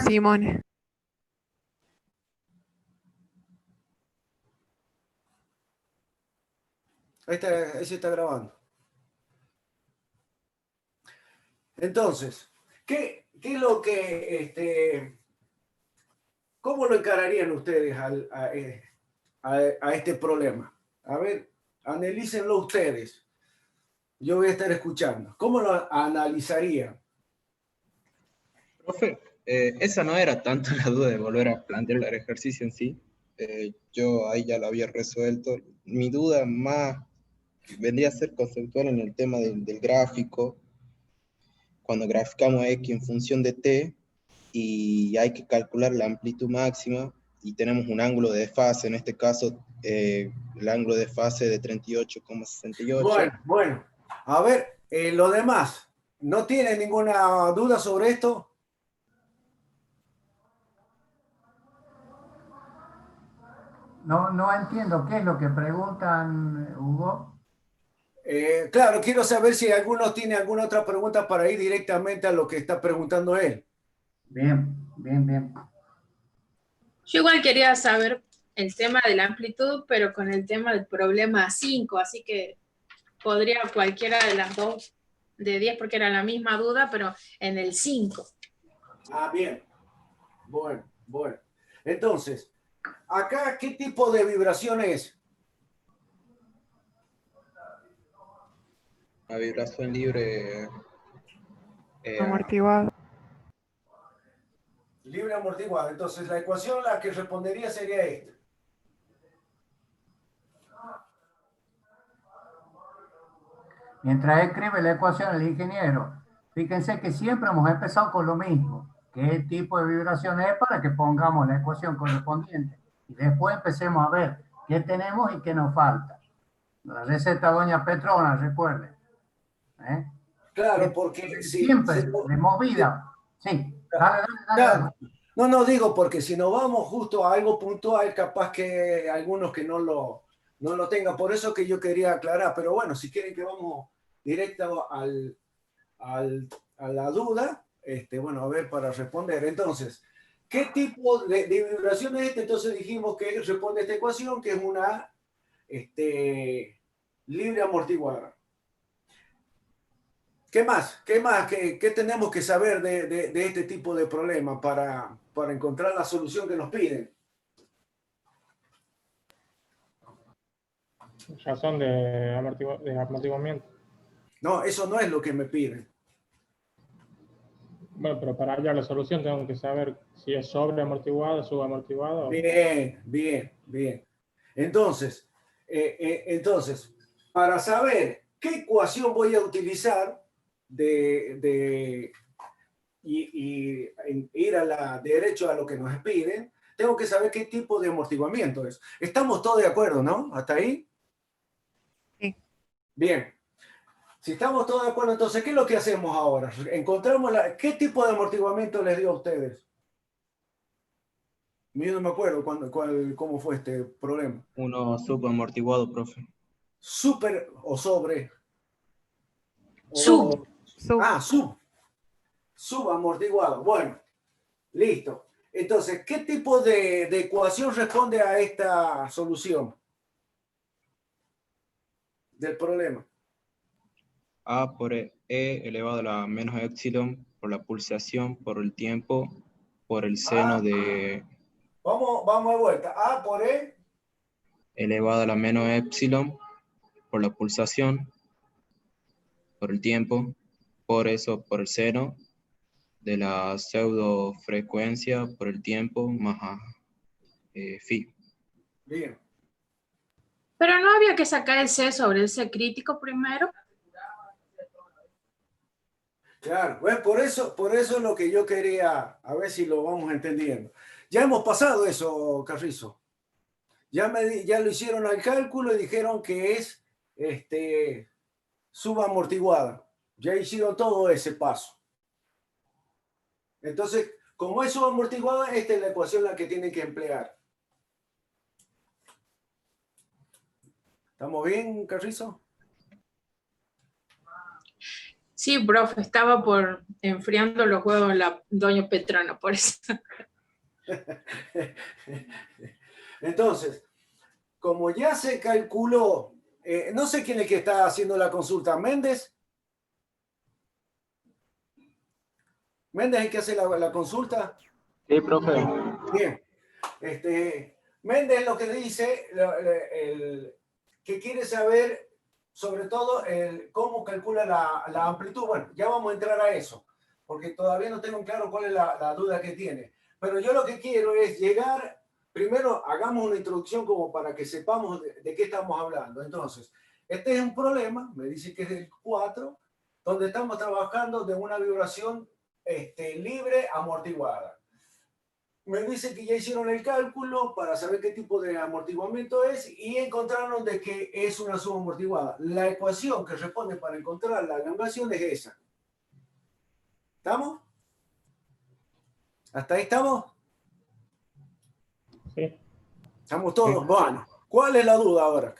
Simone. Ahí se está grabando. Entonces, ¿qué es lo que, cómo lo encararían ustedes a este problema? A ver, analícenlo ustedes. Yo voy a estar escuchando. ¿Cómo lo analizarían? Profe, esa no era tanto la duda de volver a plantear el ejercicio en sí. Yo ahí ya lo había resuelto. Mi duda más vendría a ser conceptual en el tema del gráfico. Cuando graficamos X en función de T y hay que calcular la amplitud máxima y tenemos un ángulo de desfase, en este caso el ángulo de desfase de 38,68. Bueno. A ver, lo demás. ¿No tienen ninguna duda sobre esto? No entiendo qué es lo que preguntan, Hugo. Claro, quiero saber si alguno tiene alguna otra pregunta para ir directamente a lo que está preguntando él. Bien. Yo igual quería saber el tema de la amplitud, pero con el tema del problema 5, así que podría cualquiera de las dos de 10 porque era la misma duda, pero en el 5. Ah, bien. Bueno. Entonces, acá, ¿qué tipo de vibración es? La vibración libre. Amortiguado. Libre amortiguado. Entonces, la ecuación a la que respondería sería esta. Mientras escribe la ecuación el ingeniero, fíjense que siempre hemos empezado con lo mismo. ¿Qué tipo de vibración es para que pongamos la ecuación correspondiente? Y después empecemos a ver qué tenemos y qué nos falta. La receta doña Petrona, recuerden. Claro, porque si... Siempre, de movida. Sí, dale. No, digo, porque si nos vamos justo a algo puntual, capaz que algunos que no lo tengan. Por eso que yo quería aclarar. Pero bueno, si quieren que vamos directo a la duda, bueno, a ver, para responder. Entonces, ¿qué tipo de vibración es este? Entonces dijimos que responde a esta ecuación, que es una libre amortiguada. ¿Qué más? ¿Qué tenemos que saber de este tipo de problema para encontrar la solución que nos piden? Razón de amortiguamiento. No, eso no es lo que me piden. Bueno, pero para hallar la solución tengo que saber si es sobreamortiguado, subamortiguado. Bien. Entonces, para saber qué ecuación voy a utilizar y ir derecho a lo que nos piden, tengo que saber qué tipo de amortiguamiento es. Estamos todos de acuerdo, ¿no? ¿Hasta ahí? Sí. Bien. Si estamos todos de acuerdo, entonces, ¿qué es lo que hacemos ahora? Encontramos ¿qué tipo de amortiguamiento les dio a ustedes? Yo no me acuerdo cómo fue este problema. Uno subamortiguado, profe. ¿Super o sobre? Sub. Subamortiguado. Bueno, listo. Entonces, ¿qué tipo de ecuación responde a esta solución del problema? A por E elevado a la menos epsilon por la pulsación, por el tiempo, por el seno de... Vamos de vuelta. A por E. Elevado a la menos epsilon por la pulsación, por el tiempo, por el seno de la pseudofrecuencia, por el tiempo, más phi. Bien. Pero no había que sacar el C sobre el C crítico primero. Claro, bueno, por eso es lo que yo quería, a ver si lo vamos entendiendo. Ya hemos pasado eso, Carrizo. Ya lo hicieron al cálculo y dijeron que es subamortiguada. Ya hicieron todo ese paso. Entonces, como es subamortiguada, esta es la ecuación la que tienen que emplear. ¿Estamos bien, Carrizo? Sí, profe, estaba por enfriando los huevos la doña Petrona, por eso. Entonces, como ya se calculó, no sé quién es que está haciendo la consulta, ¿Méndez? ¿Méndez es el que hace la consulta? Sí, profe. Bien. Méndez lo que dice, que quiere saber sobre todo cómo calcula la amplitud. Bueno, ya vamos a entrar a eso, porque todavía no tengo claro cuál es la duda que tiene. Pero yo lo que quiero es llegar, primero hagamos una introducción como para que sepamos de qué estamos hablando. Entonces, este es un problema, me dice que es del 4, donde estamos trabajando de una vibración libre amortiguada. Me dice que ya hicieron el cálculo para saber qué tipo de amortiguamiento es y encontraron de que es una subamortiguada. La ecuación que responde para encontrar la elongación es esa. ¿Estamos? ¿Hasta ahí estamos? Sí. ¿Estamos todos? Bueno, ¿cuál es la duda ahora?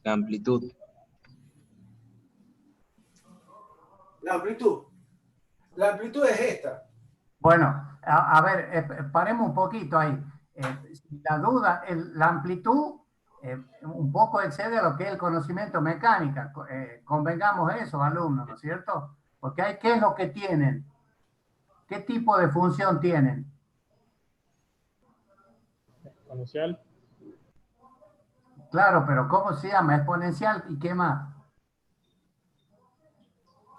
La amplitud. La amplitud. La amplitud es esta. Bueno, a ver, paremos un poquito ahí. La duda, la amplitud un poco excede a lo que es el conocimiento mecánica. Convengamos eso, alumnos, ¿no es cierto? Porque hay, ¿qué es lo que tienen? ¿Qué tipo de función tienen? Exponencial. Claro, pero ¿cómo se llama? Exponencial y qué más.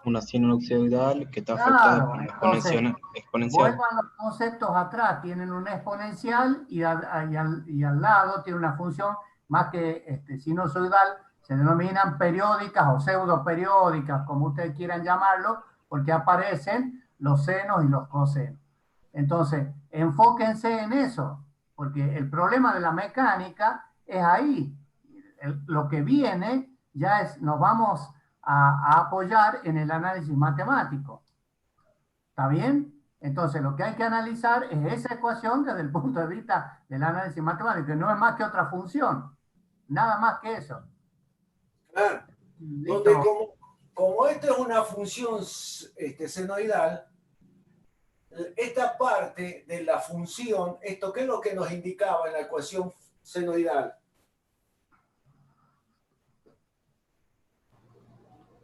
Una sinusoidal que está afectada Claro, por una entonces, exponencial. vuelvan los conceptos atrás, tienen un exponencial y al lado tiene una función más que sinusoidal, se denominan periódicas o pseudoperiódicas, como ustedes quieran llamarlo, porque aparecen los senos y los cosenos. Entonces, enfóquense en eso, porque el problema de la mecánica es ahí. Lo que viene ya es, nos vamos a apoyar en el análisis matemático. ¿Está bien? Entonces, lo que hay que analizar es esa ecuación desde el punto de vista del análisis matemático, que no es más que otra función. Nada más que eso. Claro. Donde como esto es una función senoidal, esta parte de la función, ¿esto qué es lo que nos indicaba en la ecuación senoidal?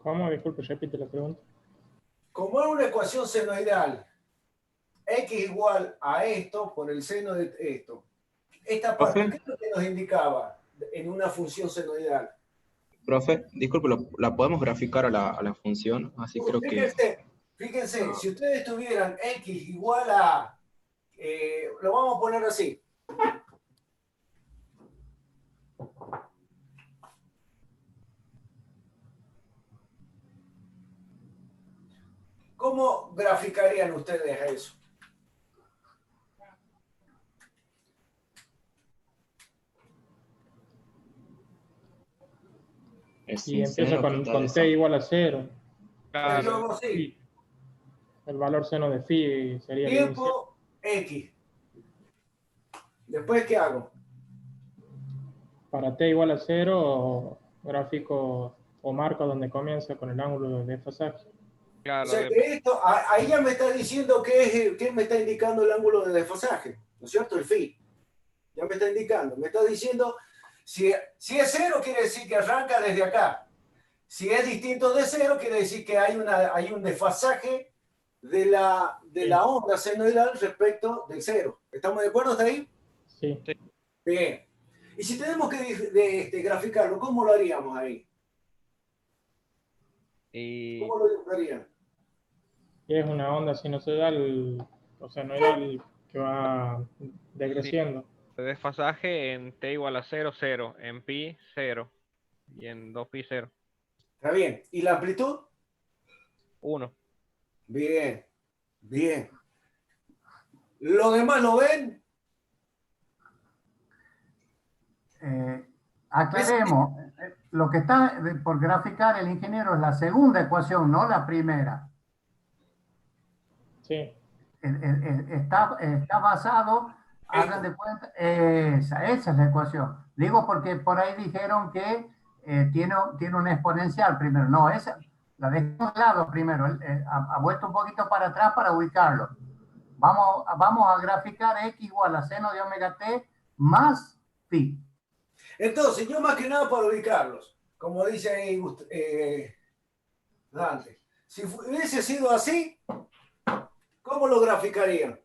¿Cómo? Disculpe, repite la pregunta. Como es una ecuación senoidal, x igual a esto por el seno de esto. Esta parte, ¿qué es lo que nos indicaba en una función senoidal? Profe, disculpe, ¿la podemos graficar a la función? Así creo que... Fíjense, si ustedes tuvieran x igual a, lo vamos a poner así. ¿Cómo graficarían ustedes eso? Y empieza con t igual a 0. Claro. Sí. El valor seno de phi sería tiempo x. ¿Después qué hago? Para t igual a 0, gráfico o marco donde comienza con el ángulo de desfasaje. Claro, o sea que esto, ahí ya me está diciendo que me está indicando el ángulo de desfasaje, ¿no es cierto? El phi. Ya me está indicando, me está diciendo, si es 0 quiere decir que arranca desde acá. Si es distinto de 0 quiere decir que hay un desfasaje de la onda senoidal respecto del 0. ¿Estamos de acuerdo hasta ahí? Sí. Bien. Y si tenemos que graficarlo, ¿cómo lo haríamos ahí? ¿Cómo lo harían? Es una onda sinusoidal, o senoidal, que va decreciendo. De desfasaje en t igual a 0, 0, en pi 0 y en 2pi 0. Está bien. ¿Y la amplitud? 1. Bien, bien. ¿Lo demás lo ven? Aclaremos, lo que está por graficar el ingeniero es la segunda ecuación, no la primera. Sí. Está basado, hagan de cuenta, esa es la ecuación. Digo porque por ahí dijeron que tiene una exponencial primero. No, La dejé a un lado primero, ha vuelto un poquito para atrás para ubicarlo. Vamos a graficar x igual a seno de omega t más phi. Entonces, yo más que nada para ubicarlos, como dice ahí Dante. Si hubiese sido así, ¿cómo lo graficarían?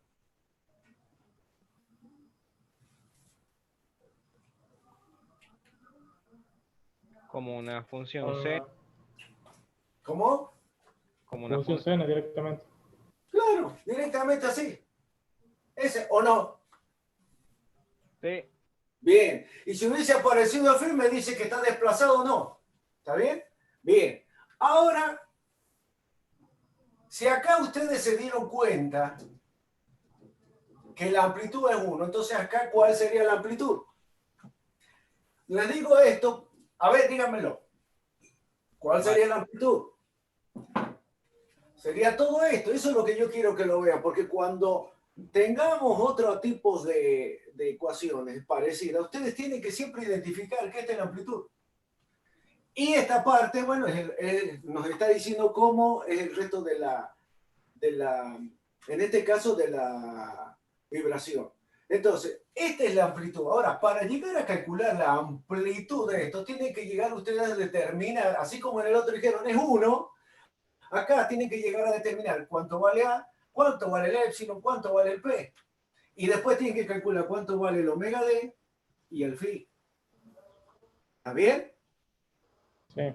Como una función C, ¿Cómo? como una Función función. seno directamente. Claro, directamente así. ¿Ese o no? Sí, Bien. Y si hubiese aparecido el me dice que está desplazado o no. ¿Está bien? Bien. Ahora, si acá ustedes se dieron cuenta que la amplitud es 1, entonces acá, ¿cuál sería la amplitud? Les digo esto, a ver, díganmelo. ¿Cuál sería la amplitud? Sería todo esto. Eso es lo que yo quiero que lo vean, porque cuando tengamos otro tipo de ecuaciones parecidas, ustedes tienen que siempre identificar que esta es la amplitud. Y esta parte, bueno, nos está diciendo cómo es el resto de la, en este caso, de la vibración. Entonces, esta es la amplitud. Ahora, para llegar a calcular la amplitud de esto, tienen que llegar ustedes a determinar, así como en el otro dijeron, es 1, acá tienen que llegar a determinar cuánto vale A, cuánto vale el épsilon, cuánto vale el P. Y después tienen que calcular cuánto vale el omega D y el phi. ¿Está bien? Sí.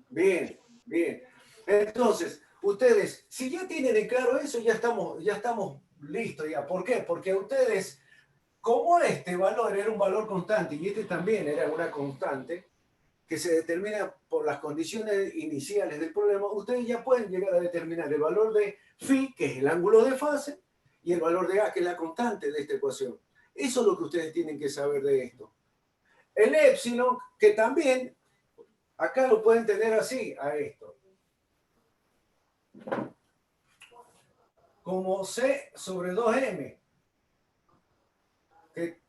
Bien, bien. Entonces, ustedes, si ya tienen en claro eso, ya estamos listos ya. ¿Por qué? Porque ustedes, como este valor era un valor constante y este también era una constante que se determina por las condiciones iniciales del problema, ustedes ya pueden llegar a determinar el valor de phi, que es el ángulo de fase, y el valor de A, que es la constante de esta ecuación. Eso es lo que ustedes tienen que saber de esto. El épsilon, que también, acá lo pueden tener así, a esto. Como C sobre 2M. Que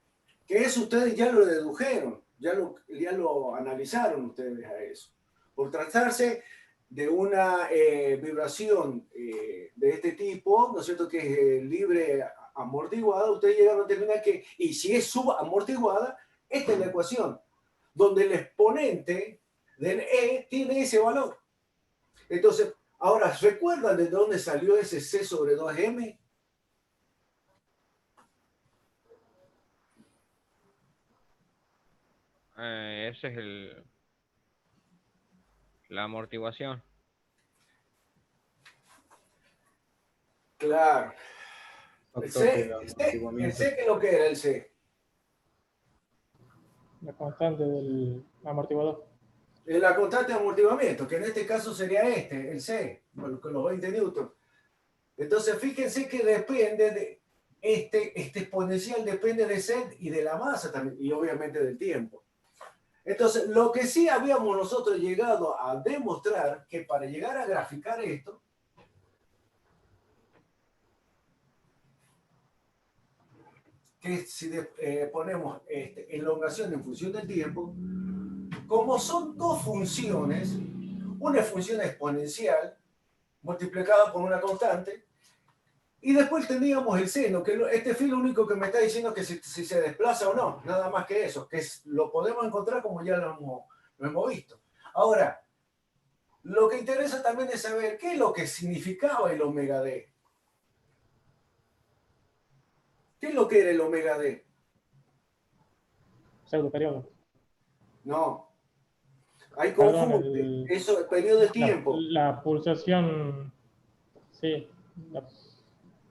eso ustedes ya lo dedujeron, ya lo analizaron ustedes a eso. Por tratarse de una vibración de este tipo, ¿no es cierto?, que es libre amortiguada, ustedes llegaron a determinar que, y si es subamortiguada, esta es la ecuación, donde el exponente del E tiene ese valor. Entonces, ahora, ¿recuerdan de dónde salió ese C sobre 2M? Ese es la amortiguación. Claro. El Factor de C, amortiguamiento. ¿qué es lo que era el C? La constante del amortiguador. La constante de amortiguamiento, que en este caso sería el C, con los 20 newtons. Entonces, fíjense que depende de este exponencial, depende de Z y de la masa también, y obviamente del tiempo. Entonces, lo que sí habíamos nosotros llegado a demostrar, que para llegar a graficar esto, que si ponemos elongación en función del tiempo, como son dos funciones, una es función exponencial multiplicada por una constante, y después teníamos el seno, que este filo lo único que me está diciendo que si se desplaza o no, nada más que eso, que lo podemos encontrar como ya lo hemos visto. Ahora, lo que interesa también es saber qué es lo que significaba el omega D. ¿Qué es lo que era el omega D? Pseudoperiodo. No. Hay Perdón, confunde. Eso es periodo de tiempo. La pulsación, sí.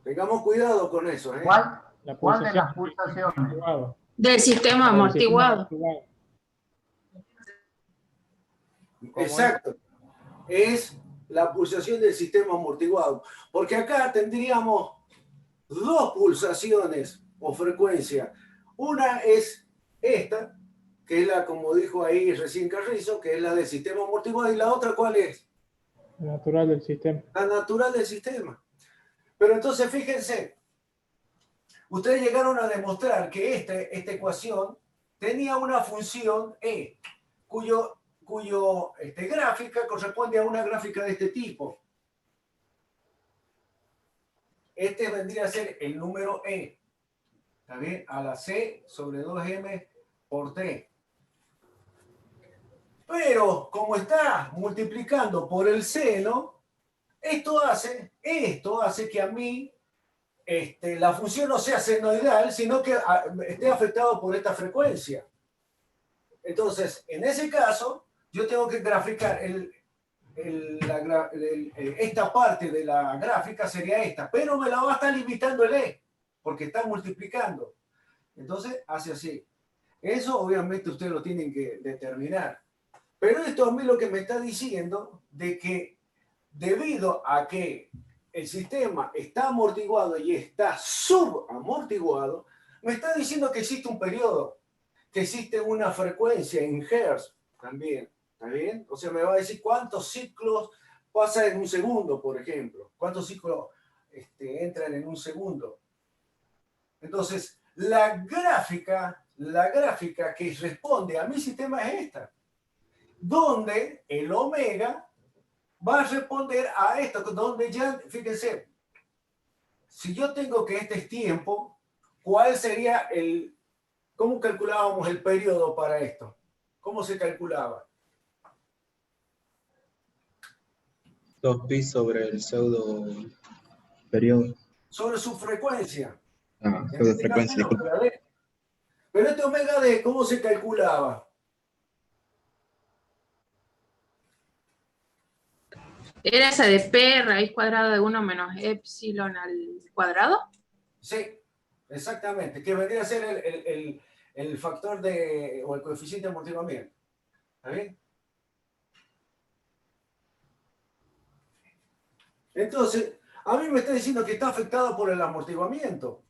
Tengamos cuidado con eso. ¿Cuál de pulsación las pulsaciones? Del sistema amortiguado. Exacto. Es la pulsación del sistema amortiguado. Porque acá tendríamos dos pulsaciones o frecuencia. Una es esta, que es la, como dijo ahí recién Carrizo, que es la del sistema amortiguado, y la otra, ¿cuál es? La natural del sistema. La natural del sistema. Pero entonces, fíjense, ustedes llegaron a demostrar que esta ecuación tenía una función E, cuyo cuyo gráfica corresponde a una gráfica de este tipo. Este vendría a ser el número E, ¿está bien? A la C sobre 2M por T. Pero como está multiplicando por el seno, esto hace que a mí la función no sea senoidal, sino que esté afectado por esta frecuencia. Entonces, en ese caso, yo tengo que graficar esta parte de la gráfica sería esta, pero me la va a estar limitando el E, porque está multiplicando. Entonces, hace así. Eso obviamente ustedes lo tienen que determinar. Pero esto a mí lo que me está diciendo de que debido a que el sistema está amortiguado y está subamortiguado, me está diciendo que existe un periodo, que existe una frecuencia en Hertz también, ¿está bien? O sea, me va a decir cuántos ciclos pasa en un segundo, por ejemplo, cuántos ciclos entran en un segundo. Entonces, la gráfica que responde a mi sistema es esta, donde el omega va a responder a esto, donde ya, fíjense, si yo tengo que este es tiempo, ¿cuál sería cómo calculábamos el periodo para esto? ¿Cómo se calculaba? 2pi sobre el pseudo periodo. Sobre su frecuencia. Ah, pseudo frecuencia, disculpa. Omega D. Pero este omega D, ¿cómo se calculaba? ¿Era esa de P raíz cuadrada de 1 menos epsilon al cuadrado? Sí, exactamente. Que vendría a ser el factor o el coeficiente de amortiguamiento. ¿Está bien? Entonces, a mí me está diciendo que está afectado por el amortiguamiento.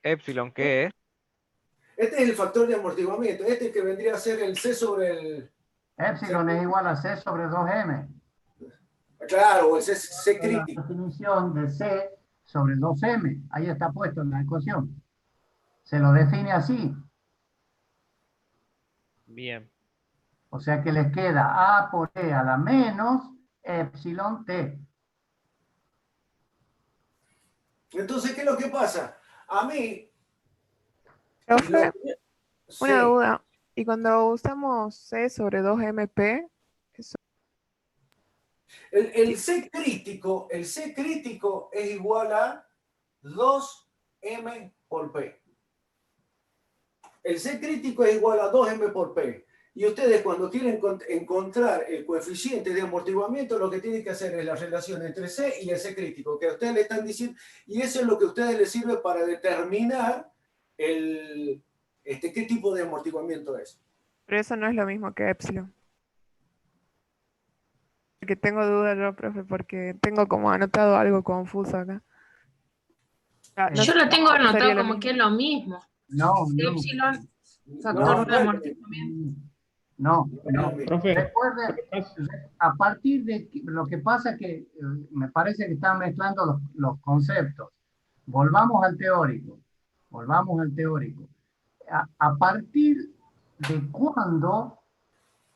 Epsilon, ¿qué es? Este es el factor de amortiguamiento. Este que vendría a ser el C sobre el... Epsilon es igual a C sobre 2M. Claro, o el C La crítico. definición de C sobre 2M. Ahí está puesto en la ecuación. Se lo define así. Bien. O sea que les queda A por E a la menos epsilon T. Entonces, ¿qué es lo que pasa? A mí... Profe, Sí. una duda. Y cuando usamos C sobre 2MP, El C crítico es igual a 2M por P. El C crítico es igual a 2M por P. Y ustedes cuando quieren encontrar el coeficiente de amortiguamiento, lo que tienen que hacer es la relación entre C y el C crítico, que a ustedes le están diciendo, y eso es lo que a ustedes les sirve para determinar qué tipo de amortiguamiento es. pero eso no es lo mismo que epsilon. Porque tengo duda yo, profe, porque tengo como anotado algo confuso acá. Ah, no Yo sé, lo tengo sería anotado lo como mismo. que es lo mismo. No, Epsilon, No, factor de no, amortiguamiento. no. Profe, Recuerden, a partir de lo que pasa es que me parece que están mezclando los conceptos. Volvamos al teórico. A partir de cuándo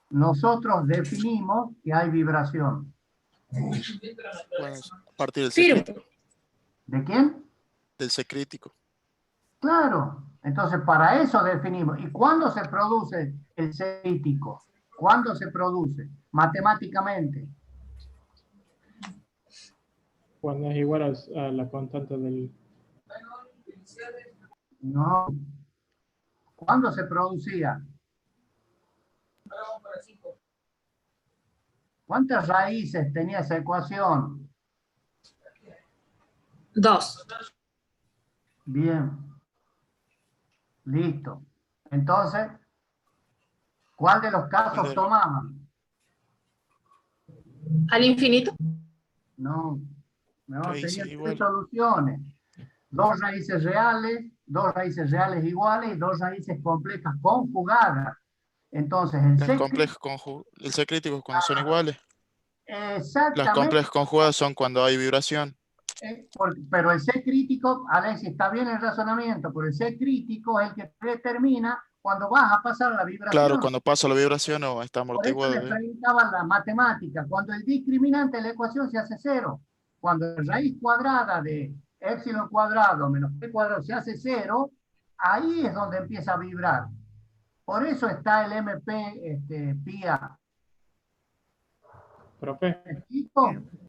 nosotros definimos que hay vibración. Pues, a partir del Firme. C, ¿De quién? del C crítico. Claro. Entonces, para eso definimos. ¿Y cuándo se produce el C crítico? ¿Cuándo se produce? Matemáticamente. cuando es igual a la constante del... No. ¿Cuándo se producía? ¿Cuántas raíces tenía esa ecuación? 2. Bien. Listo. Entonces, ¿cuál de los casos tomaban? Al infinito. No. Raíces Tenían iguales. 3 soluciones. 2 raíces reales iguales y 2 raíces complejas conjugadas. Entonces, el Las C complejas el C crítico cuando son iguales. Las exactamente. complejas conjugadas son cuando hay vibración. Pero el C crítico, Alexis, está bien el razonamiento, pero el C crítico es el que determina cuando vas a pasar la vibración. Claro, cuando pasa la vibración o está Por eso amortiguado. les preguntaba la matemática. Cuando el discriminante de la ecuación se hace 0, cuando la raíz cuadrada de epsilon cuadrado menos p cuadrado se hace 0, ahí es donde empieza a vibrar. Por eso está el MP PIA. Profe,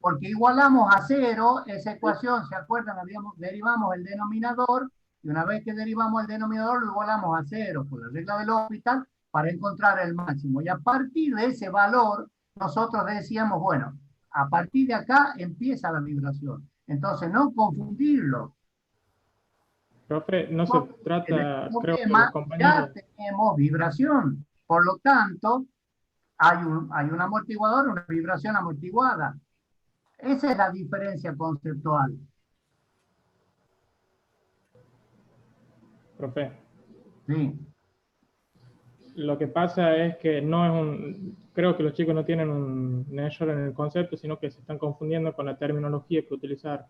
Porque igualamos a 0 esa ecuación, ¿se acuerdan? Derivamos el denominador y una vez que derivamos el denominador lo igualamos a 0 por la regla del L'Hopital para encontrar el máximo. Y a partir de ese valor, nosotros decíamos, bueno, a partir de acá empieza la vibración. Entonces, no confundirlo. profe, no se trata, creo que los Ya compañeros, tenemos vibración. Por lo tanto, hay un amortiguador, una vibración amortiguada. Esa es la diferencia conceptual. profe, Sí. lo que pasa es que no es creo que los chicos no tienen un error en el concepto, sino que se están confundiendo con la terminología que utilizar,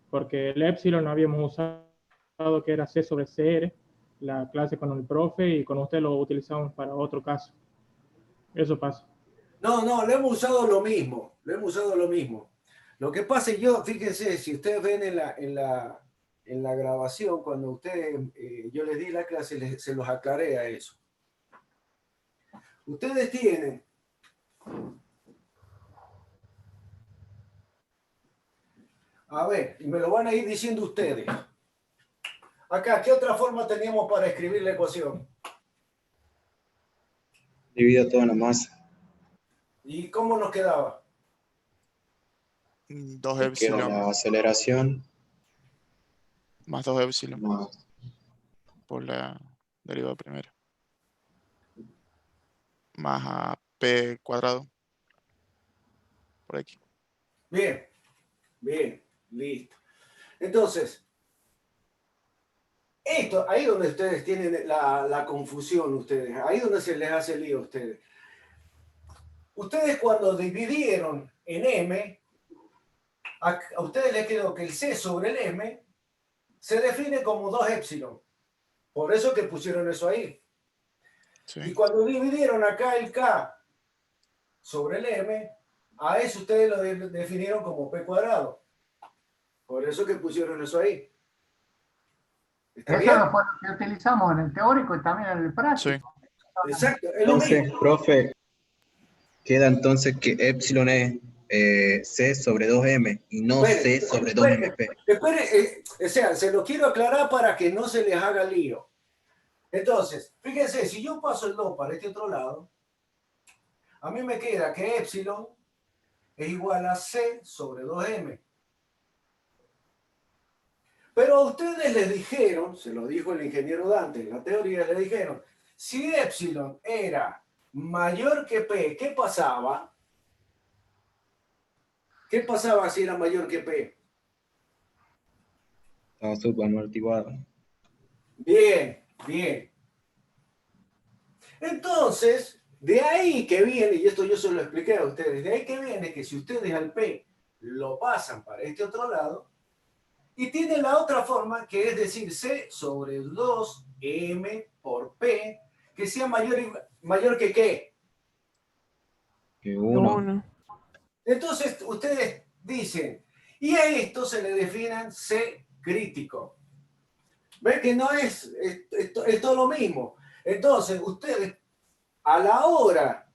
porque el epsilon habíamos usado que era C sobre CR, la clase con el profe, y con usted lo utilizamos para otro caso. Eso pasa. No, lo hemos usado lo mismo. Lo que pasa es fíjense, si ustedes ven en la grabación, cuando yo les di la clase, se los aclaré a eso. Ustedes tienen a ver, y me lo van a ir diciendo ustedes. Acá, ¿qué otra forma teníamos para escribir la ecuación? Divido todo en la masa. ¿Y cómo nos quedaba? 2 Queda epsilon la aceleración más 2 epsilon más por la derivada primera. Más a p cuadrado por aquí. Bien, listo. Entonces, esto, ahí donde ustedes tienen la confusión, ahí donde se les hace lío a ustedes. Ustedes cuando dividieron en M, a ustedes les quedó que el C sobre el M se define como 2 epsilon. Por eso que pusieron eso ahí. Sí. Y cuando dividieron acá el K sobre el M, a eso ustedes lo definieron como P cuadrado. Por eso que pusieron eso ahí. ¿Está bien? Eso fue lo que utilizamos en el teórico y también en el práctico. Sí. Exacto. Es lo Entonces, mismo. profe, queda entonces que epsilon es C sobre 2M y no C sobre 2MP. Espere, o sea, se lo quiero aclarar para que no se les haga lío. Entonces, fíjense, si yo paso el 2 para este otro lado, a mí me queda que epsilon es igual a C sobre 2M. Pero a ustedes les dijeron, se lo dijo el ingeniero Dante, en la teoría le dijeron, si epsilon era mayor que P, ¿qué pasaba? ¿Qué pasaba si era mayor que P? Estaba subaamortiguado. Bien. Entonces, de ahí que viene, y esto yo se lo expliqué a ustedes, de ahí que viene que si ustedes al P lo pasan para este otro lado, y tienen la otra forma, que es decir, C sobre 2M por P, que sea mayor que ¿qué? Que 1. Entonces, ustedes dicen, y a esto se le definen C crítico. ¿Ven que no es todo lo mismo? Entonces, ustedes, a la hora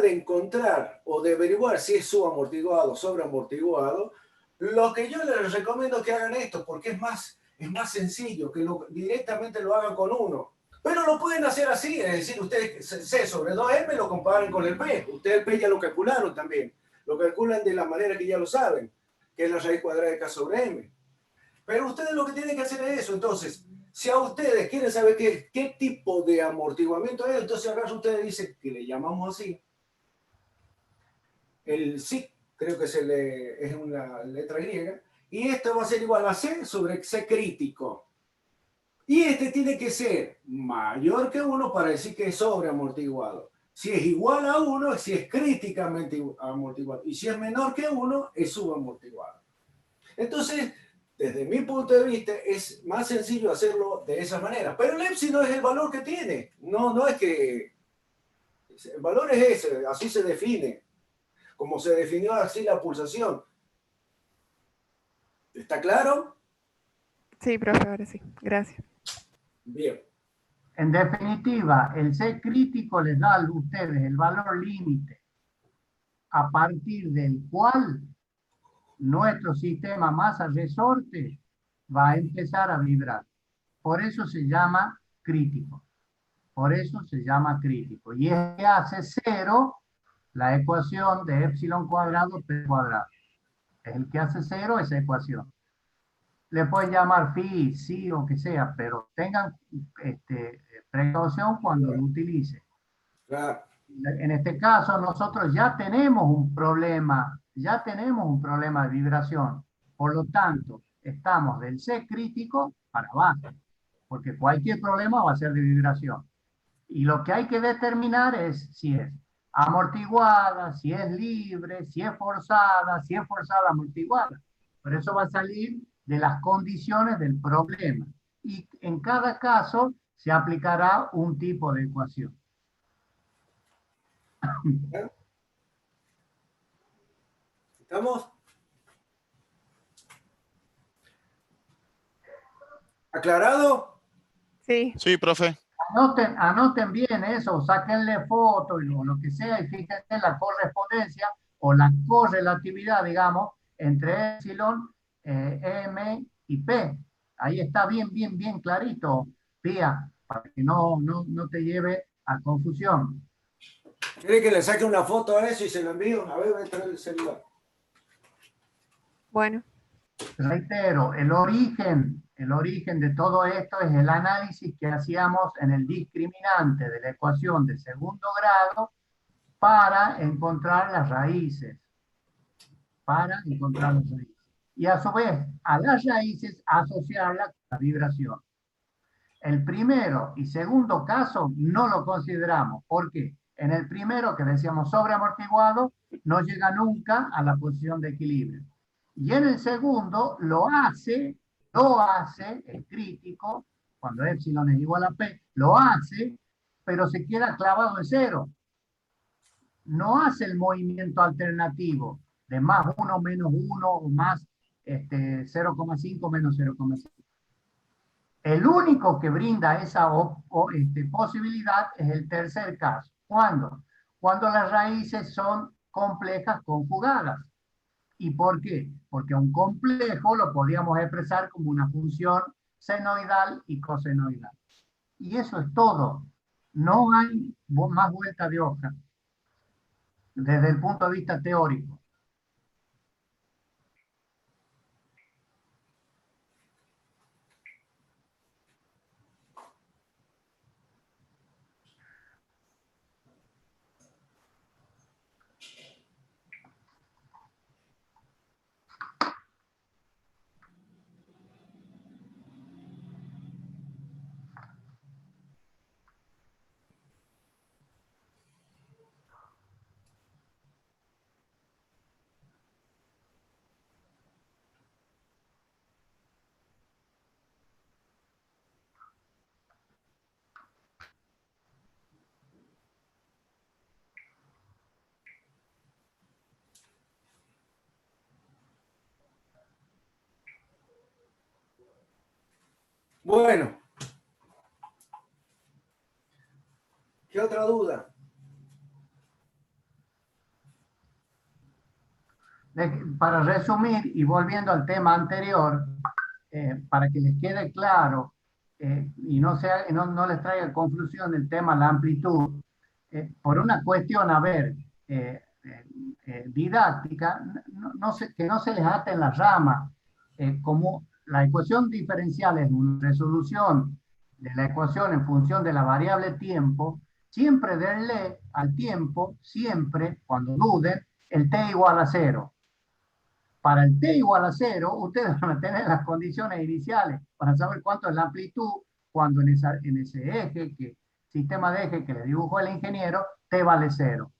de encontrar o de averiguar si es subamortiguado o sobreamortiguado, lo que yo les recomiendo que hagan esto, porque es más sencillo, que directamente lo hagan con 1. Pero lo pueden hacer así, es decir, ustedes C sobre 2M lo comparan con el P. Ustedes el P ya lo calcularon también. Lo calculan de la manera que ya lo saben, que es la raíz cuadrada de K sobre M. Pero ustedes lo que tienen que hacer es eso. Entonces, si a ustedes quieren saber qué tipo de amortiguamiento es, entonces acá ustedes dicen que le llamamos así. El SIC, creo que es una letra griega, y esto va a ser igual a C sobre C crítico. Y este tiene que ser mayor que 1 para decir que es sobreamortiguado. Si es igual a 1, si es críticamente amortiguado. Y si es menor que 1, es subamortiguado. Entonces, desde mi punto de vista, es más sencillo hacerlo de esa manera. Pero el epsilon es el valor que tiene. No es que... El valor es ese, así se define. Como se definió así la pulsación. ¿Está claro? Sí, profe, ahora sí. Gracias. Bien. En definitiva, el C crítico les da a ustedes el valor límite a partir del cual nuestro sistema masa-resorte va a empezar a vibrar. Por eso se llama crítico. Por eso se llama crítico. Y es que hace cero la ecuación de epsilon cuadrado P cuadrado. Es el que hace cero esa ecuación. Le pueden llamar phi, sí o que sea, pero tengan precaución cuando lo utilice. Claro. En este caso, nosotros ya tenemos un problema de vibración. Por lo tanto, estamos del C crítico para abajo, porque cualquier problema va a ser de vibración. Y lo que hay que determinar es si es amortiguada, si es libre, si es forzada amortiguada. Pero eso va a salir de las condiciones del problema. Y en cada caso se aplicará un tipo de ecuación. ¿Estamos? ¿Aclarado? Sí. Sí, profe. Anoten bien eso, sáquenle fotos y lo que sea y fíjense en la correspondencia o la correlatividad, digamos, entre epsilon, M y P. Ahí está bien clarito, Pía, para que no te lleve a confusión. ¿Quiere que le saque una foto a eso y se lo envío? A ver, voy a traer el celular. Bueno. Reitero, el origen de todo esto es el análisis que hacíamos en el discriminante de la ecuación de segundo grado para encontrar las raíces. Y a su vez, a las raíces asociarlas con la vibración. El primero y segundo caso no lo consideramos. ¿Por qué? En el primero, que decíamos sobreamortiguado, no llega nunca a la posición de equilibrio. Y en el segundo lo hace el crítico, cuando epsilon es igual a P, lo hace, pero se queda clavado en cero. No hace el movimiento alternativo de más 1 menos 1 o más 0,5 menos 0,5. El único que brinda esa posibilidad es el tercer caso. ¿Cuándo? Cuando las raíces son complejas conjugadas. ¿Y por qué? Porque un complejo lo podíamos expresar como una función senoidal y cosenoidal. Y eso es todo. No hay más vuelta de hoja desde el punto de vista teórico. Bueno. ¿Qué otra duda? Para resumir y volviendo al tema anterior, para que les quede claro y no les traiga confusión el tema la amplitud, por una cuestión, didáctica, que no se les ate en la rama, como la ecuación diferencial es una resolución de la ecuación en función de la variable tiempo, siempre denle al tiempo, siempre, cuando duden, el t igual a 0. Para el t igual a 0, ustedes van a tener las condiciones iniciales para saber cuánto es la amplitud, cuando en ese eje, sistema de eje que le dibujó el ingeniero, t vale 0.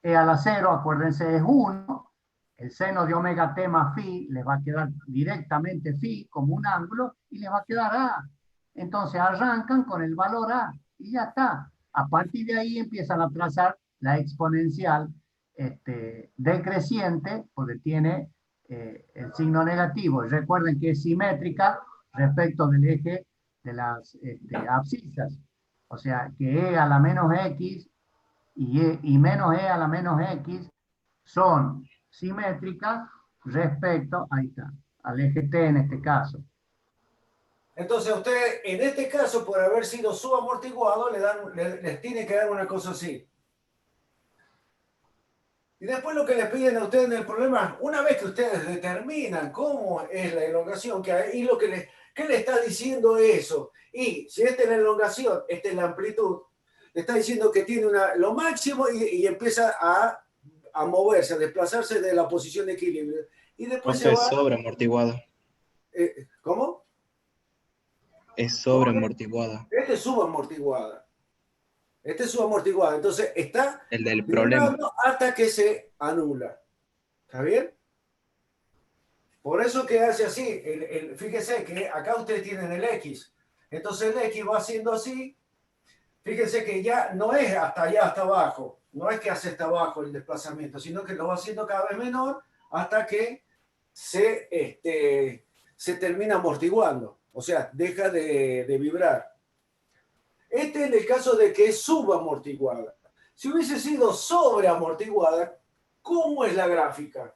E a la 0, acuérdense, es 1, el seno de omega t más phi les va a quedar directamente phi como un ángulo y les va a quedar A. Entonces arrancan con el valor A y ya está. A partir de ahí empiezan a trazar la exponencial decreciente porque tiene el signo negativo. Recuerden que es simétrica respecto del eje de las abscisas. O sea, que E a la menos X y menos E a la menos X son simétricas respecto, ahí está, al eje T en este caso. Entonces usted, en este caso, por haber sido subamortiguado, les tiene que dar una cosa así. Y después lo que les piden a ustedes en el problema, una vez que ustedes determinan cómo es la elongación que hay, y ¿qué le está diciendo eso? Y si esta es la elongación, esta es la amplitud, le está diciendo que tiene lo máximo y empieza a moverse, a desplazarse de la posición de equilibrio. Y después se va... Es sobreamortiguada. ¿Cómo? Es sobreamortiguada. Este es subamortiguada. Este es subamortiguada. Entonces está El del problema. hasta que se anula. ¿Está bien? Por eso que hace así. Fíjese que acá ustedes tienen el X. Entonces el X va haciendo así. Fíjense que ya no es hasta allá, hasta abajo. No es que hace hasta abajo el desplazamiento, sino que lo va haciendo cada vez menor hasta que se termina amortiguando. O sea, deja de vibrar. Este es el caso de que es subamortiguada. Si hubiese sido sobreamortiguada, ¿cómo es la gráfica?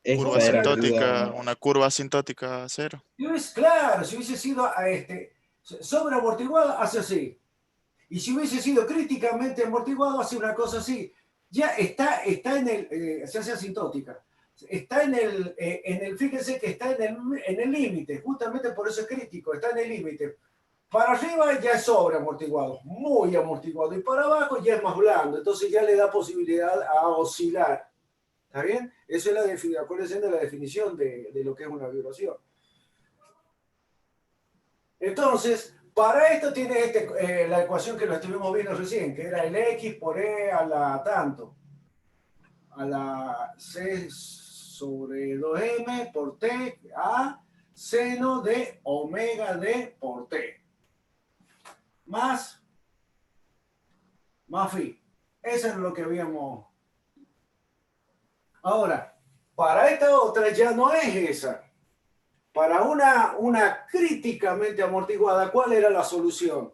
Curva asintótica, una curva asintótica a cero. Claro, si hubiese sido sobreamortiguada, hace así. Y si hubiese sido críticamente amortiguado, hace una cosa así. Ya está en el, se hace asintótica. Está fíjense que está en el límite, justamente por eso es crítico, está en el límite. Para arriba ya es sobreamortiguado, muy amortiguado, y para abajo ya es más blando, entonces ya le da posibilidad a oscilar. ¿Está bien? Eso es la definición, acuérdense de la definición de lo que es una vibración. Entonces, para esto tiene la ecuación que lo estuvimos viendo recién, que era el X por E a la tanto, a la C sobre 2M por T a seno de omega D por T. Más phi. Eso es lo que habíamos. Ahora, para esta otra ya no es esa. Para una críticamente amortiguada, ¿cuál era la solución?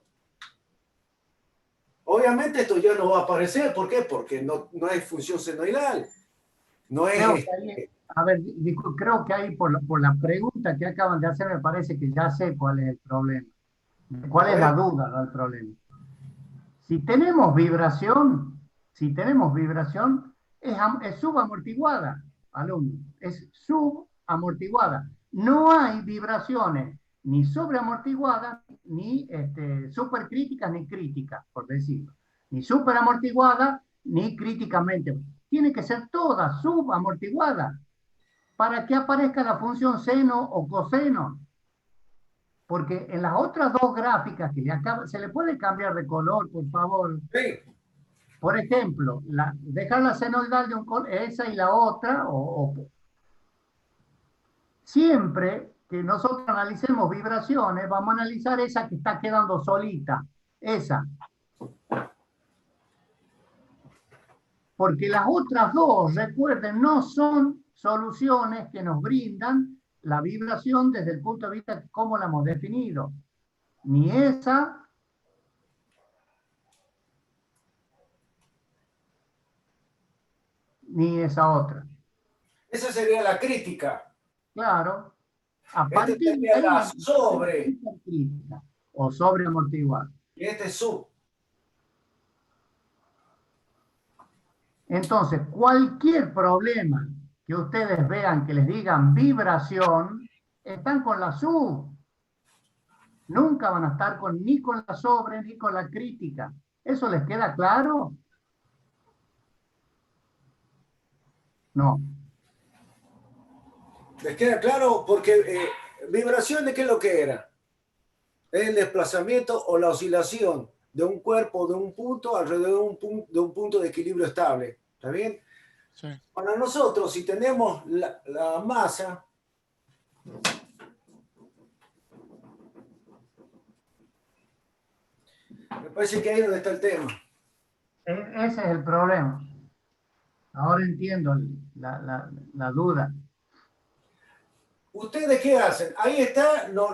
Obviamente esto ya no va a aparecer. ¿Por qué? Porque no es función senoidal. No es... A ver, creo que ahí por la pregunta que acaban de hacer me parece que ya sé cuál es el problema. ¿Cuál es la duda del problema? Si tenemos vibración, es subamortiguada, alumno. Es subamortiguada. No hay vibraciones ni sobreamortiguadas, ni supercríticas, ni críticas, por decirlo. Ni superamortiguada, ni críticamente. Tiene que ser toda subamortiguada para que aparezca la función seno o coseno. Porque en las otras dos gráficas que se le puede cambiar de color, por favor. Sí. Por ejemplo, dejar la senoidal de un color, esa y la otra, siempre que nosotros analicemos vibraciones, vamos a analizar esa que está quedando solita, esa. Porque las otras dos, recuerden, no son soluciones que nos brindan la vibración desde el punto de vista de cómo la hemos definido. Ni esa, ni esa otra. Esa sería la crítica. Claro. A partir sería de la ahí, sobre. Crítica, o sobreamortiguada. Y este es sub. Entonces, cualquier problema que ustedes vean que les digan vibración, están con la sub. Nunca van a estar ni con la sobre ni con la crítica. ¿Eso les queda claro? No. ¿Les queda claro? Porque vibración, ¿de qué es lo que era? Es el desplazamiento o la oscilación de un cuerpo de un punto alrededor de un punto de equilibrio estable. ¿Está bien? Sí. Para nosotros, si tenemos la masa, me parece que ahí es donde está el tema. Ese es el problema. Ahora entiendo la duda. ¿Ustedes qué hacen? Ahí está, lo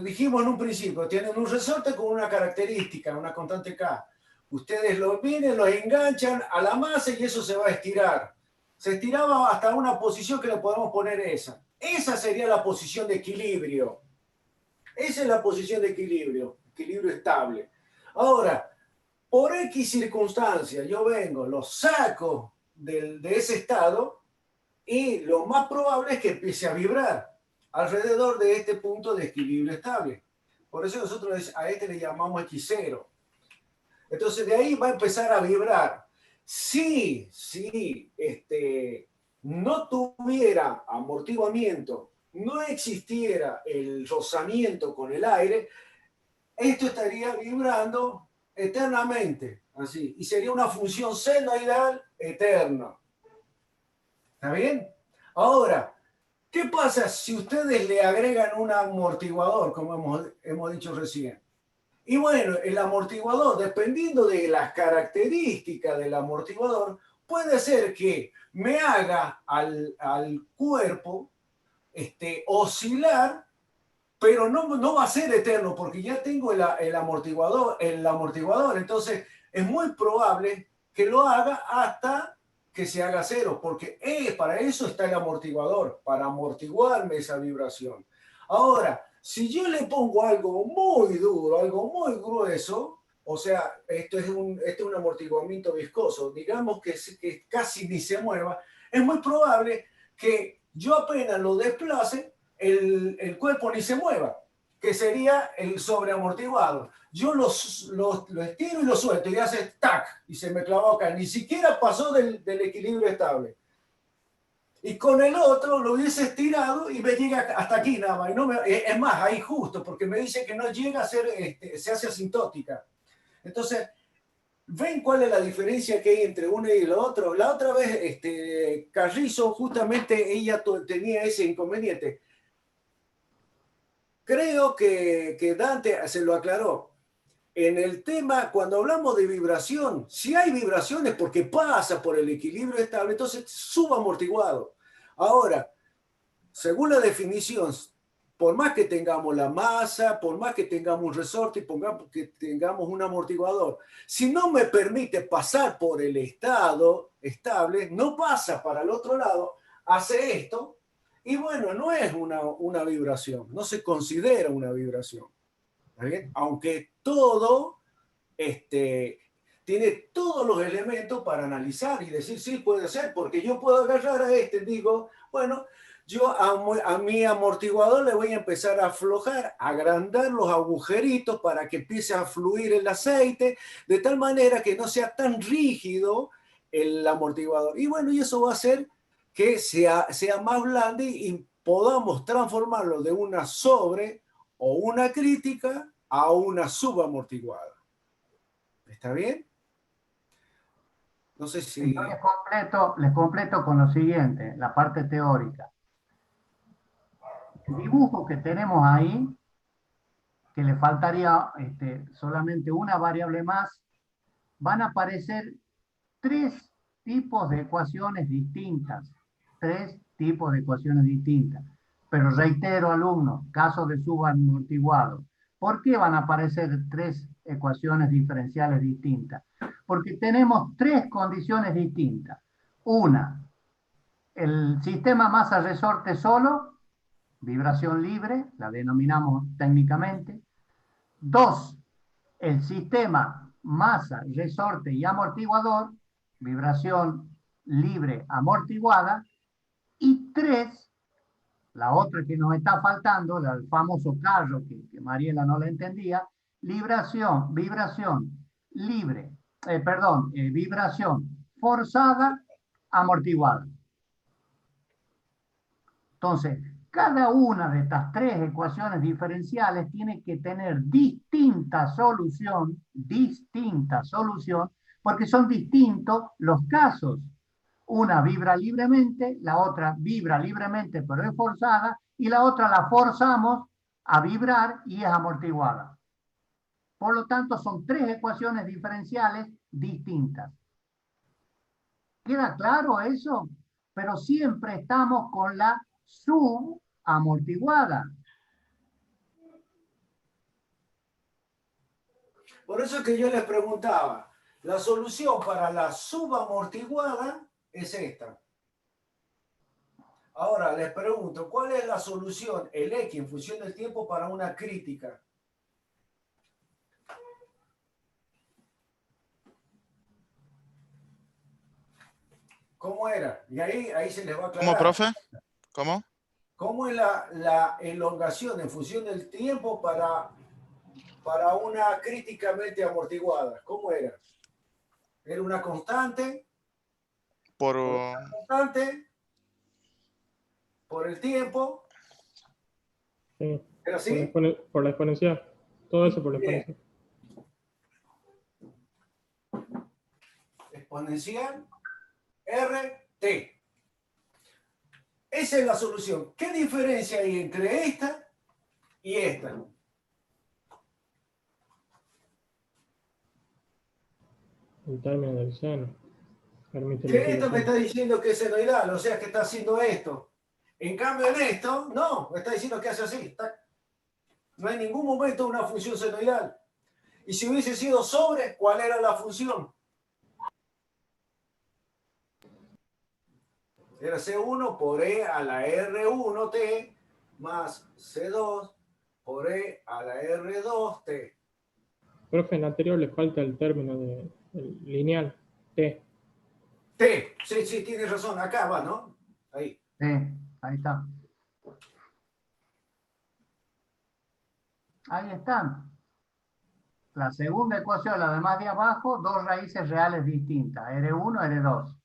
dijimos en un principio, tienen un resorte con una característica, una constante K. Ustedes lo vienen, los enganchan a la masa y eso se va a estirar. Se estiraba hasta una posición que le podemos poner esa. Esa sería la posición de equilibrio. Esa es la posición de equilibrio estable. Ahora, por X circunstancias, yo vengo, lo saco de ese estado y lo más probable es que empiece a vibrar alrededor de este punto de equilibrio estable. Por eso nosotros a este le llamamos X0. Entonces de ahí va a empezar a vibrar. Si no tuviera amortiguamiento, no existiera el rozamiento con el aire, esto estaría vibrando eternamente, así, y sería una función senoidal eterna. ¿Está bien? Ahora, ¿qué pasa si ustedes le agregan un amortiguador, como hemos dicho recién? Y bueno, el amortiguador, dependiendo de las características del amortiguador, puede ser que me haga al cuerpo oscilar, pero no va a ser eterno, porque ya tengo el amortiguador. Entonces, es muy probable que lo haga hasta que se haga cero, porque para eso está el amortiguador, para amortiguarme esa vibración. Ahora, si yo le pongo algo muy duro, algo muy grueso, o sea, esto es un amortiguamiento viscoso, digamos que casi ni se mueva, es muy probable que yo apenas lo desplace, el cuerpo ni se mueva, que sería el sobreamortiguado. Yo lo estiro y lo suelto y hace tac y se me clavó acá. Ni siquiera pasó del equilibrio estable. Y con el otro lo hubiese estirado y me llega hasta aquí nada más. Y es más, ahí justo, porque me dice que no llega a ser, se hace asintótica. Entonces, ¿ven cuál es la diferencia que hay entre uno y lo otro? La otra vez, Carrizo, justamente ella tenía ese inconveniente. Creo que Dante se lo aclaró. En el tema, cuando hablamos de vibración, si hay vibraciones porque pasa por el equilibrio estable, entonces subamortiguado. Ahora, según la definición, por más que tengamos la masa, por más que tengamos un resorte y que tengamos un amortiguador, si no me permite pasar por el estado estable, no pasa para el otro lado, hace esto, y bueno, no es una vibración, no se considera una vibración. ¿Está bien? Aunque todo tiene todos los elementos para analizar y decir, sí, puede ser, porque yo puedo agarrar a digo, bueno, yo a mi amortiguador le voy a empezar a aflojar, a agrandar los agujeritos para que empiece a fluir el aceite, de tal manera que no sea tan rígido el amortiguador. Y bueno, y eso va a hacer que sea más blando y podamos transformarlo de una sobre o una crítica a una subamortiguada. ¿Está bien? No sé si... Yo les completo con lo siguiente, la parte teórica. El dibujo que tenemos ahí, que le faltaría solamente una variable más, van a aparecer tres tipos de ecuaciones distintas. Pero reitero, alumnos, caso de subamortiguado. ¿Por qué van a aparecer tres ecuaciones diferenciales distintas? Porque tenemos tres condiciones distintas. Una, el sistema masa-resorte solo, vibración libre, la denominamos técnicamente. Dos, el sistema masa, resorte y amortiguador, vibración libre amortiguada. Y tres, la otra que nos está faltando, el famoso carro que Mariela no la entendía, vibración libre, vibración forzada amortiguada. Entonces, cada una de estas tres ecuaciones diferenciales tiene que tener distinta solución, porque son distintos los casos Una vibra libremente, la otra vibra libremente pero es forzada, y la otra la forzamos a vibrar y es amortiguada. Por lo tanto, son tres ecuaciones diferenciales distintas. ¿Queda claro eso? Pero siempre estamos con la subamortiguada. Por eso es que yo les preguntaba, la solución para la subamortiguada es esta. Ahora les pregunto, ¿cuál es la solución, el X en función del tiempo para una crítica? ¿Cómo era? Y ahí se les va a aclarar. ¿Cómo, profe? ¿Cómo? ¿Cómo es la elongación en función del tiempo para una críticamente amortiguada? ¿Cómo era? ¿Era una constante? Por, ¿Una constante? ¿Por el tiempo? Sí, ¿Era así? por la exponencial. Todo eso por la exponencial. Exponencial RT. Esa es la solución. ¿Qué diferencia hay entre esta y esta? El término del seno. Permite la Que esto integración. me está diciendo que es senoidal, o sea que está haciendo esto. En cambio en esto, no, me está diciendo que hace así. No hay ningún momento una función senoidal. Y si hubiese sido sobre, ¿cuál era la función? Era C1 por E a la R1T más C2 por E a la R2T. Profe, en la anterior le falta el término el lineal, T. T, sí, tienes razón, acá va, ¿no? Ahí. Sí, ahí está. Ahí están. La segunda ecuación, la de más de abajo, dos raíces reales distintas, R1, R2.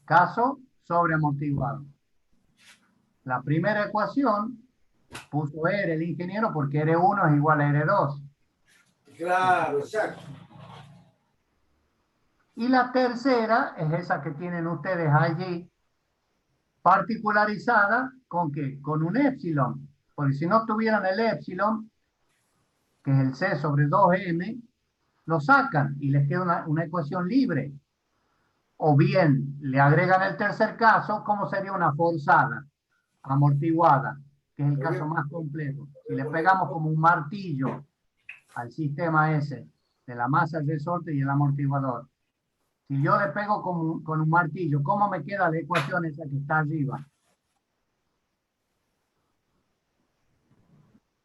Caso sobreamortiguado. La primera ecuación puso R el ingeniero porque R1 es igual a R2. Claro, exacto. Y la tercera es esa que tienen ustedes allí, particularizada ¿con qué? Con un épsilon. Porque si no tuvieran el épsilon, que es el C sobre 2M, lo sacan y les queda una ecuación libre. O bien le agregan el tercer caso, ¿cómo sería una forzada, amortiguada? Que es el caso más complejo. Si le pegamos como un martillo al sistema ese de la masa, el resorte y el amortiguador. Si yo le pego con un martillo, ¿cómo me queda la ecuación esa que está arriba?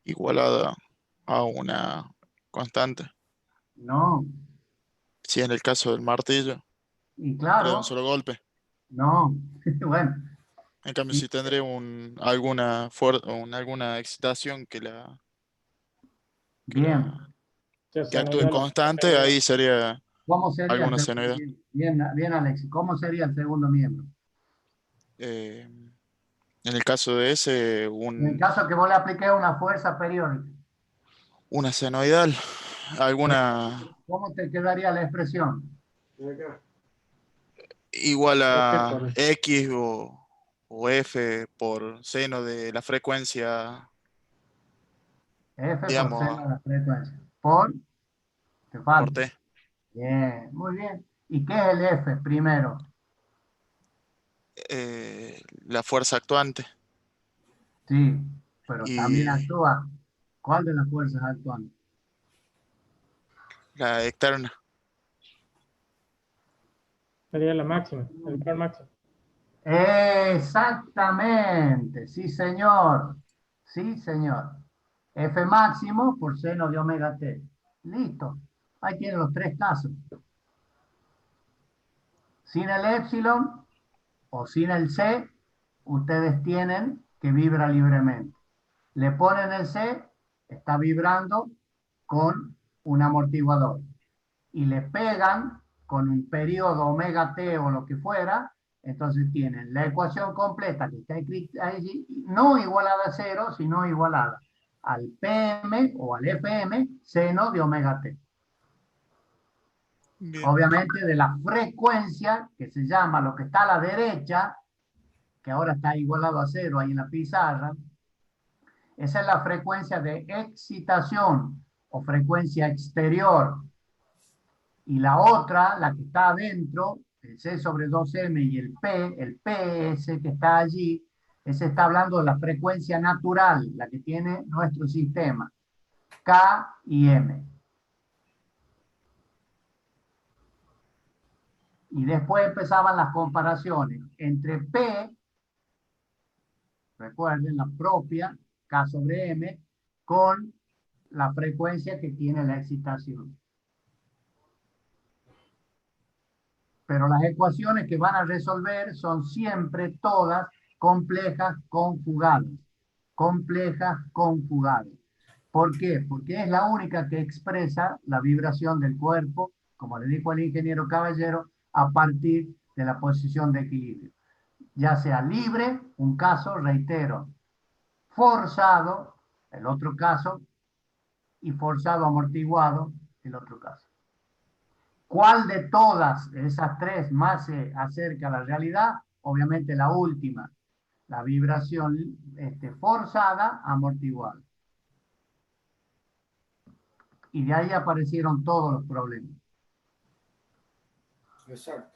igualada a una constante. No. Si en el caso del martillo, Y era de claro, un solo golpe. no. Bueno, En cambio, sí, si tendré alguna excitación que bien. O sea, que actúe senoidal, constante, ahí sería ¿Cómo sería el alguna segundo senoidal. miembro? Bien, Alexis. ¿Cómo sería el segundo miembro? En el caso de ese, En el caso que vos le apliques una fuerza periódica, una senoidal, alguna ¿cómo te quedaría la expresión? igual F a por X o F por seno de la frecuencia, F por digamos, seno de la frecuencia. Te por falta. T. Bien, muy bien. ¿Y qué es el F primero? La fuerza actuante Sí, pero también y actúa. ¿Cuál de las fuerzas actúan? la externa. sería la máxima, el par máximo. Exactamente, sí señor, sí señor. F máximo por seno de omega t. Listo, ahí tienen los tres casos. Sin el épsilon o sin el C, ustedes tienen que vibra libremente. Le ponen el C, está vibrando con un amortiguador. Y le pegan con un periodo omega t o lo que fuera, entonces tienen la ecuación completa que está escrita allí, no igualada a cero, sino igualada al PM o al FM seno de omega t. Bien. obviamente de la frecuencia que se llama lo que está a la derecha, que ahora está igualado a 0 ahí en la pizarra. Esa es la frecuencia de excitación o frecuencia exterior. Y la otra, la que está adentro, el C sobre 2M y el PS que está allí, ese está hablando de la frecuencia natural, la que tiene nuestro sistema, K y M. Y después empezaban las comparaciones entre P, recuerden, la propia, K sobre M, con la frecuencia que tiene la excitación. Pero las ecuaciones que van a resolver son siempre todas complejas conjugadas. Complejas conjugadas. ¿Por qué? Porque es la única que expresa la vibración del cuerpo, como le dijo el ingeniero Caballero, a partir de la posición de equilibrio. Ya sea libre, un caso, reitero, forzado, el otro caso, y forzado amortiguado, el otro caso. ¿Cuál de todas esas tres más se acerca a la realidad? Obviamente la última, la vibración forzada, amortiguada. Y de ahí aparecieron todos los problemas. Exacto.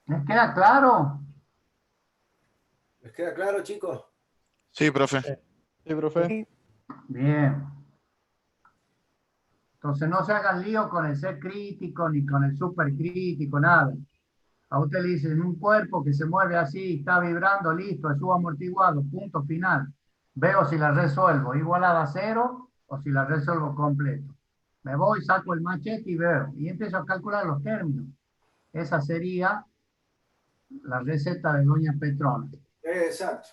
¿Les queda claro? ¿Les queda claro, chicos? Sí, profe. Sí, profe. Sí. Bien. Entonces no se hagan lío con el ser crítico ni con el supercrítico, nada. A usted le dicen un cuerpo que se mueve así, está vibrando, listo, es subamortiguado, punto final. Veo si la resuelvo igualada a 0 o si la resuelvo completo. Me voy, saco el machete y veo. Y empiezo a calcular los términos. Esa sería la receta de doña Petrona. Exacto.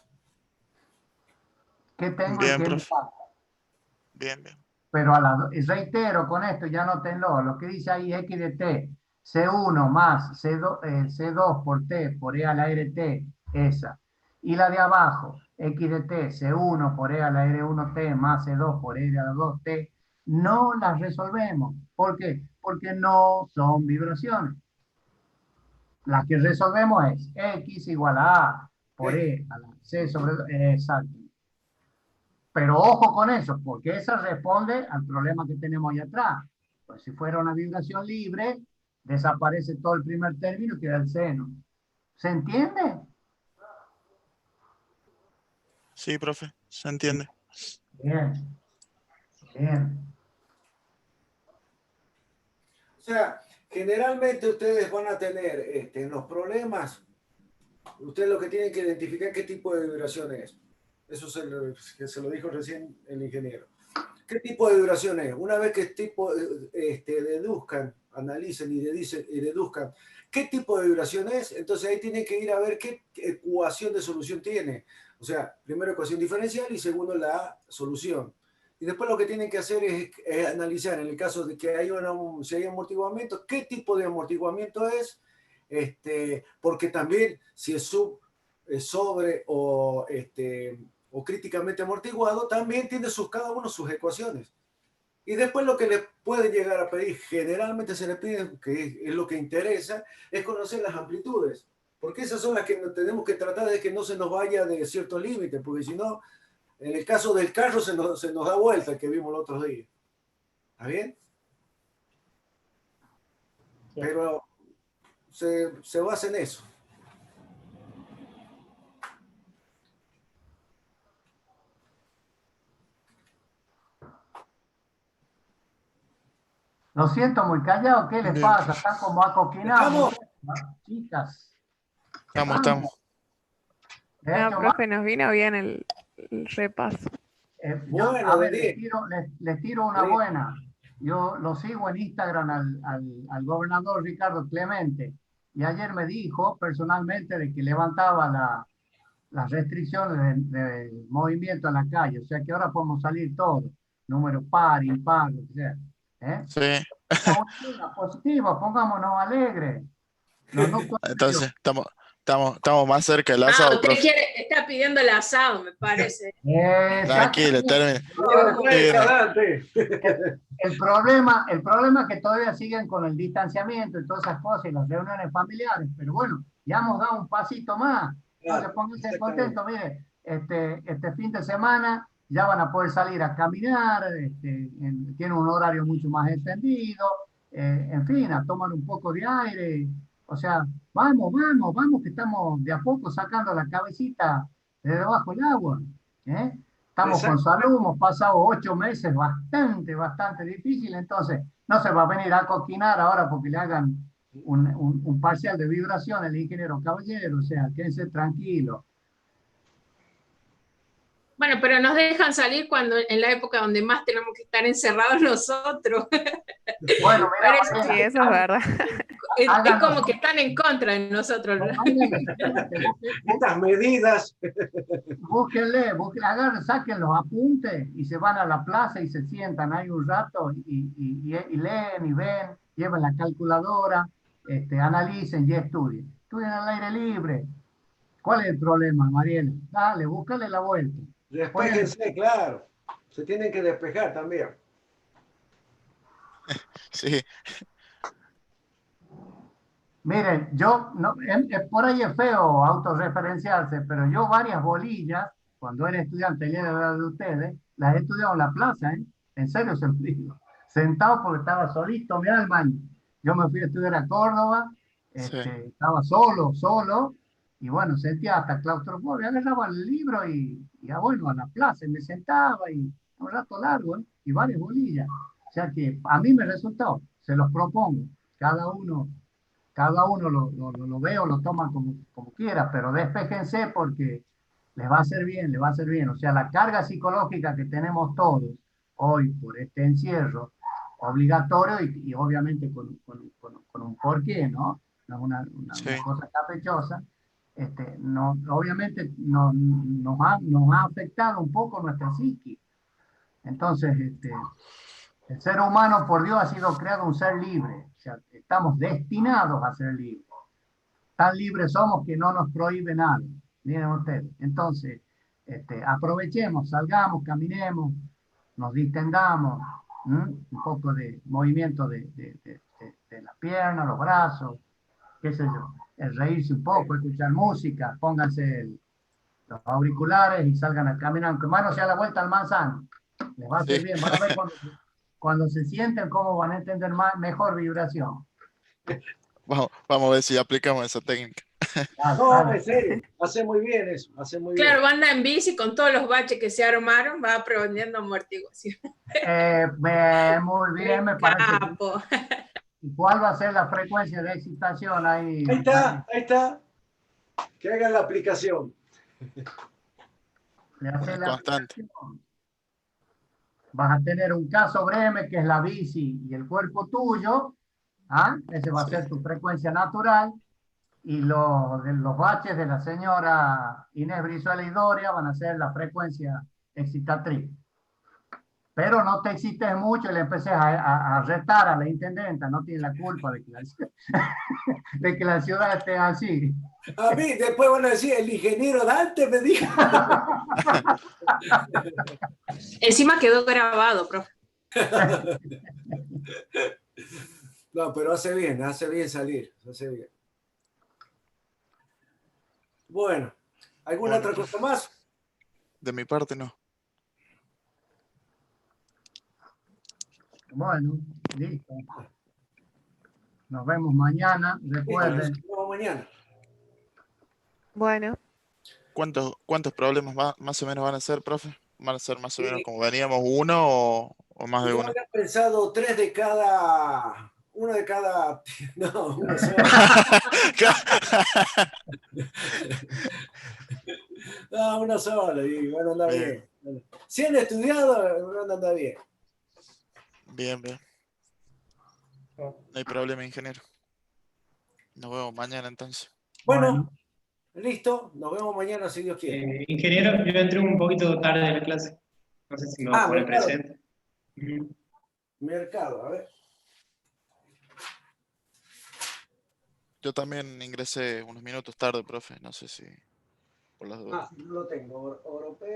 ¿Qué tengo y Bien, qué me profe. falta? Bien, bien. Pero reitero con esto, ya nótenlo, lo que dice ahí x de t, C1 más C2 por t por e a la rt, esa. Y la de abajo, x de t, C1 por e a la r1t más C2 por e a la 2t, no las resolvemos. ¿Por qué? Porque no son vibraciones. Las que resolvemos es x igual a por e a la c sobre 2, exacto. Pero ojo con eso, porque eso responde al problema que tenemos ahí atrás. Pues si fuera una vibración libre, desaparece todo el primer término y queda el seno. ¿Se entiende? Sí, profe. Se entiende. Bien. Bien. O sea, generalmente ustedes van a tener en los problemas, ustedes lo que tienen que identificar qué tipo de vibración es. Eso se lo dijo recién el ingeniero. ¿Qué tipo de vibración es? Una vez que deduzcan, analicen y deduzcan qué tipo de vibración es, entonces ahí tienen que ir a ver qué ecuación de solución tiene. O sea, primero ecuación diferencial y segundo la solución. Y después lo que tienen que hacer es analizar, en el caso de que si hay amortiguamiento, qué tipo de amortiguamiento es, porque también si es sobre o críticamente amortiguado, también tiene cada uno sus ecuaciones. Y después lo que les puede llegar a pedir, generalmente se les pide, que es lo que interesa, es conocer las amplitudes. Porque esas son las que tenemos que tratar de que no se nos vaya de ciertos límites, porque si no, en el caso del carro se nos da vuelta, el que vimos el otro día. ¿Está bien? Sí. Pero se basa en eso. Lo siento, muy callado. ¿Qué les Bien. pasa? Están como acoquinados. Chicas. Estamos. De No, hecho, profe, nos vino bien el repaso. Bueno, a ver, bien. les tiro una Bien. buena. Yo lo sigo en Instagram al gobernador Ricardo Clemente. Y ayer me dijo personalmente de que levantaba las restricciones de movimiento en la calle. O sea que ahora podemos salir todos. Número par, impar, lo que sea. ¿Eh? Sí. Positiva, positiva, pongámonos alegres. No, no Entonces, estamos Estamos más cerca del Ah, asado, usted profe. está pidiendo el asado, me parece. Tranquilo, termine. El problema es que todavía siguen con el distanciamiento y todas esas cosas y las reuniones familiares, pero bueno, ya hemos dado un pasito más. Entonces pónganse contentos, mire, este fin de semana ya van a poder salir a caminar, tienen un horario mucho más extendido, en fin, a tomar un poco de aire, o sea, vamos, que estamos de a poco sacando la cabecita de debajo del agua, ¿eh? Estamos con salud, hemos pasado 8 meses bastante difícil, entonces no se va a venir a coquinar ahora porque le hagan un parcial de vibración el ingeniero Caballero, o sea, quédense tranquilos. Bueno, pero nos dejan salir cuando en la época donde más tenemos que estar encerrados nosotros. Bueno, mira, Sí, eso es verdad. Es como que están en contra de nosotros. Estas medidas. Búsquenle, agarren, saquen los apuntes y se van a la plaza y se sientan ahí un rato y leen y ven, llevan la calculadora, analicen y estudien. Estudien al aire libre. ¿Cuál es el problema, Mariela? Dale, búscale la vuelta. Despéjense, claro. Se tienen que despejar también. Sí. Miren, yo, no, por ahí es feo autorreferenciarse, pero yo varias bolillas, cuando era estudiante de la edad de ustedes, las he estudiado en la plaza, ¿eh? En serio se lo digo. Sentado porque estaba solito, mirá el baño. Yo me fui a estudiar a Córdoba, Sí. estaba solo, y bueno, sentía hasta claustrofobia, agarraba el libro y bueno, a la plaza, y me sentaba y un rato largo, ¿eh? Y varias bolillas. O sea que a mí me resultó, se los propongo, cada uno lo ve o lo toma como quiera, pero despéjense porque les va a hacer bien, les va a hacer bien. O sea, la carga psicológica que tenemos todos hoy por este encierro obligatorio y obviamente con un porqué, ¿no? No es una cosa caprichosa, obviamente nos ha afectado un poco nuestra psique. Entonces, el ser humano, por Dios, ha sido creado un ser libre. O sea, estamos destinados a ser libres. Tan libres somos que no nos prohíbe nada. Miren ustedes. Entonces, aprovechemos, salgamos, caminemos, nos distendamos, un poco de movimiento de las piernas, los brazos, qué sé yo. El reírse un poco, escuchar música, pónganse los auriculares y salgan a caminar, aunque más no sea la vuelta al manzano. Les va a hacer bien. Van a ver cuando se sienten cómo van a entender mejor vibración. Vamos a ver si aplicamos esa técnica. No, en serio, hace muy bien eso, hace muy bien. Claro, anda en bici con todos los baches que se armaron, va aprendiendo amortiguación. Muy bien, me parece. ¿Y cuál va a ser la frecuencia de excitación ahí? Ahí está. Que hagan la aplicación. Constante. Vas a tener un K sobre M, que es la bici y el cuerpo tuyo. Ese va a ser tu frecuencia natural. Y los baches de la señora Inés Brizuela y Doria van a ser la frecuencia excitatriz. Pero no te excites mucho y le empeces a retar a la intendenta, no tiene la culpa de que la ciudad esté así. A mí después van a decir, el ingeniero Dante me dijo. Encima quedó grabado, profe. No, pero hace bien salir, hace bien. Bueno, ¿alguna otra cosa más? De mi parte no. Bueno, listo. Nos vemos mañana. Recuerden. Nos vemos mañana. Bueno. ¿Cuántos problemas más o menos van a ser, profe? ¿Van a ser más o menos como veníamos, uno o más de uno? Yo había pensado 3 de cada... Uno de cada... No, uno solo. No, uno solo. Y van a andar bien. Si han estudiado, van a andar bien. Bien. No hay problema, ingeniero. Nos vemos mañana entonces. Bueno, listo. Nos vemos mañana si Dios quiere. Ingeniero, yo entré un poquito tarde a la clase. No sé si me va a poner mercado. presente. Mercado, a ver. Yo también ingresé unos minutos tarde, profe. No sé si por las dudas. Ah, lo tengo. Oropel.